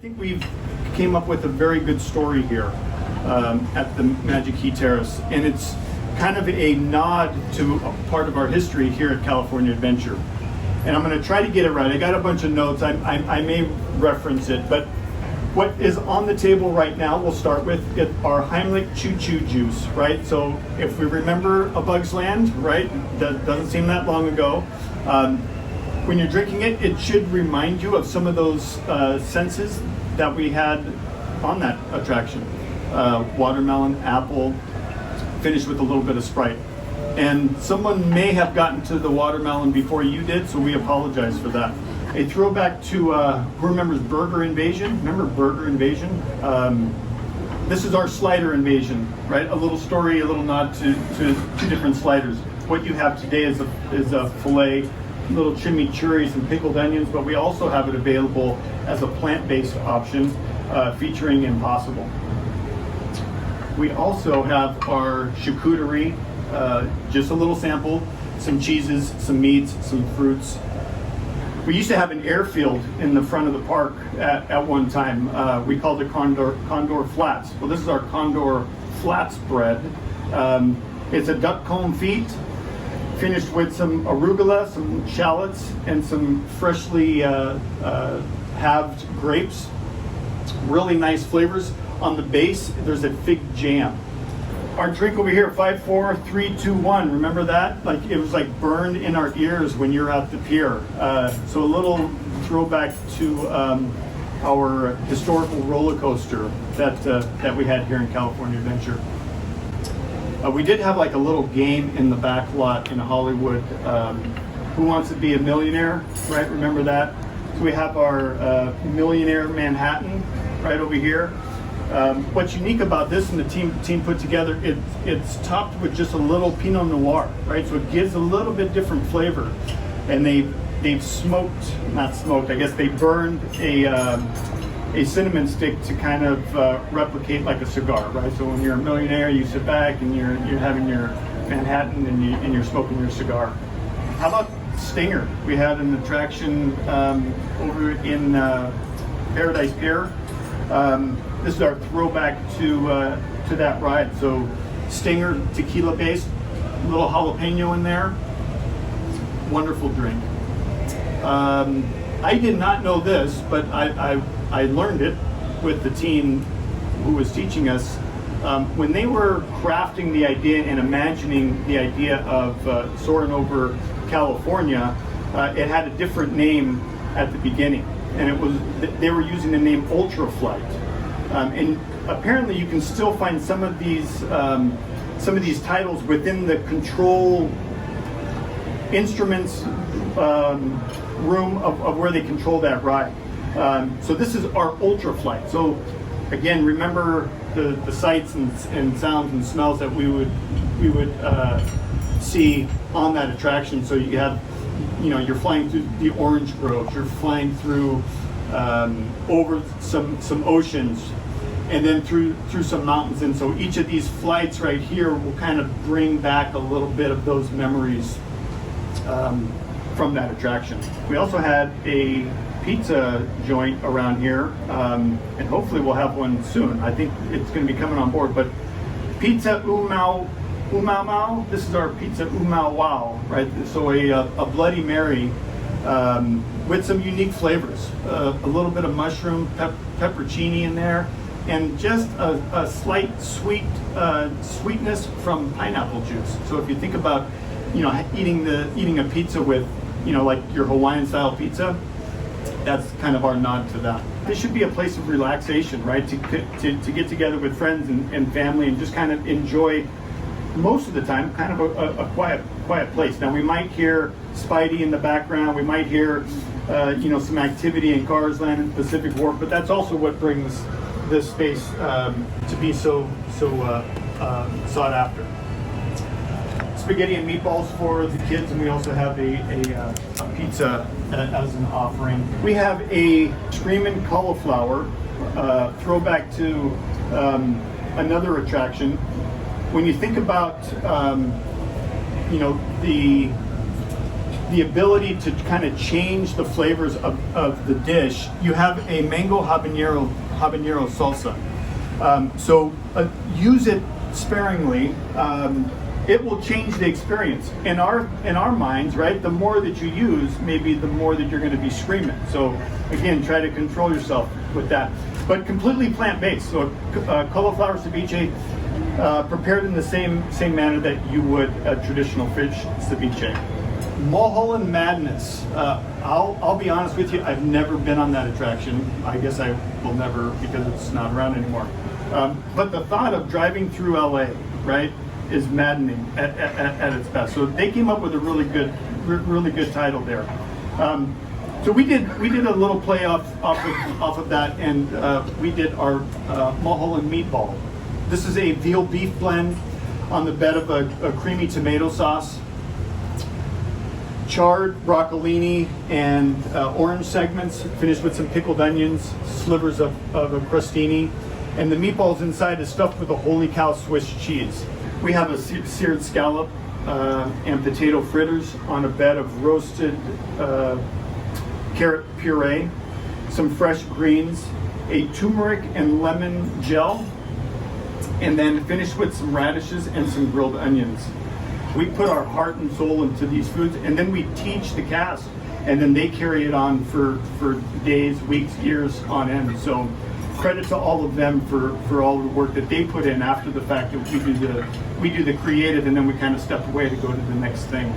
think we've came up with a very good story here at the Magic Key Terrace, and it's kind of a nod to a part of our history here at California Adventure. And I'm going to try to get it right. I got a bunch of notes. I may reference it, but what is on the table right now, we'll start with our Heimlich Choo-Choo juice, right? So if we remember A Bug's Land, right? That doesn't seem that long ago. When you're drinking it, it should remind you of some of those senses that we had on that attraction. Watermelon, apple, finished with a little bit of Sprite. And someone may have gotten to the watermelon before you did, so we apologize for that. A throwback to, who remembers Burger Invasion? Remember Burger Invasion? This is our slider invasion, right? A little story, a little nod to two different sliders. What you have today is a filet, little chimichurris and pickled onions, but we also have it available as a plant-based option featuring Impossible. We also have our charcuterie, just a little sample, some cheeses, some meats, some fruits. We used to have an airfield in the front of the park at one time. We called it Condor Flats. Well, this is our Condor Flats bread. It's a duck confit, finished with some arugula, some shallots, and some freshly halved grapes. Really nice flavors. On the base, there's a fig jam. Our drink over here, 5, 4, 3, 2, 1. Remember that? Like it was like burned in our ears when you're at the pier. So a little throwback to our historical roller coaster that we had here in California Adventure. We did have like a little game in the back lot in Hollywood. Who Wants to Be a Millionaire? Right? Remember that? So we have our Millionaire Manhattan right over here. What's unique about this and the team put together, it's topped with just a little Pinot Noir, right? So it gives a little bit different flavor. And they've smoked, not smoked, I guess they burned a cinnamon stick to kind of replicate like a cigar, right? So when you're a millionaire, you sit back and you're having your Manhattan and you're smoking your cigar. How about Stinger? We had an attraction over in Paradise Pier. This is our throwback to that ride. So Stinger, tequila based, a little jalapeno in there. Wonderful drink. I did not know this, but I learned it with the team who was teaching us. When they were crafting the idea and imagining the idea of soaring over California, it had a different name at the beginning. And they were using the name Ultraflight. And apparently you can still find some of these titles within the control instruments room of where they control that ride. So this is our Ultraflight. So again, remember the sights and sounds and smells that we would see on that attraction. So you have, you're flying through the orange groves, you're flying through over some oceans, and then through some mountains. And so each of these flights right here will kind of bring back a little bit of those memories from that attraction. We also had a pizza joint around here, and hopefully we'll have one soon. I think it's going to be coming on board, but Pizza Ooo-Mao. This is our Pizza Ooo-Mao Wow, right? So a Bloody Mary with some unique flavors. A little bit of mushroom, peppercini in there, and just a slight sweetness from pineapple juice. So if you think about, eating a pizza with, like your Hawaiian style pizza, that's kind of our nod to that. This should be a place of relaxation, right? To get together with friends and family and just kind of enjoy, most of the time, kind of a quiet place. Now we might hear Spidey in the background, we might hear some activity in Cars Land and Pacific Wharf, but that's also what brings this space to be so sought after. Spaghetti and meatballs for the kids, and we also have a pizza as an offering. We have a Screamin' Cauliflower, throwback to another attraction. When you think about, the ability to kind of change the flavors of the dish. You have a mango habanero salsa. So use it sparingly. It will change the experience. In our minds, right? The more that you use, maybe the more that you're going to be screaming. So again, try to control yourself with that. But completely plant-based. So cauliflower ceviche, prepared in the same manner that you would a traditional fish ceviche. Mulholland Madness. I'll be honest with you, I've never been on that attraction. I guess I will never, because it's not around anymore. But the thought of driving through LA, right, is maddening at its best. So they came up with a really good title there. So we did a little play off of that, and we did our Mulholland Meatball. This is a veal beef blend on the bed of a creamy tomato sauce, charred broccolini and orange segments, finished with some pickled onions, slivers of a crostini, and the meatballs inside is stuffed with a holy cow Swiss cheese. We have a seared scallop and potato fritters on a bed of roasted carrot puree, some fresh greens, a turmeric and lemon gel, and then finished with some radishes and some grilled onions. We put our heart and soul into these foods, and then we teach the cast, and then they carry it on for days, weeks, years on end. So credit to all of them for all the work that they put in after the fact that we do the creative, and then we kind of step away to go to the next thing.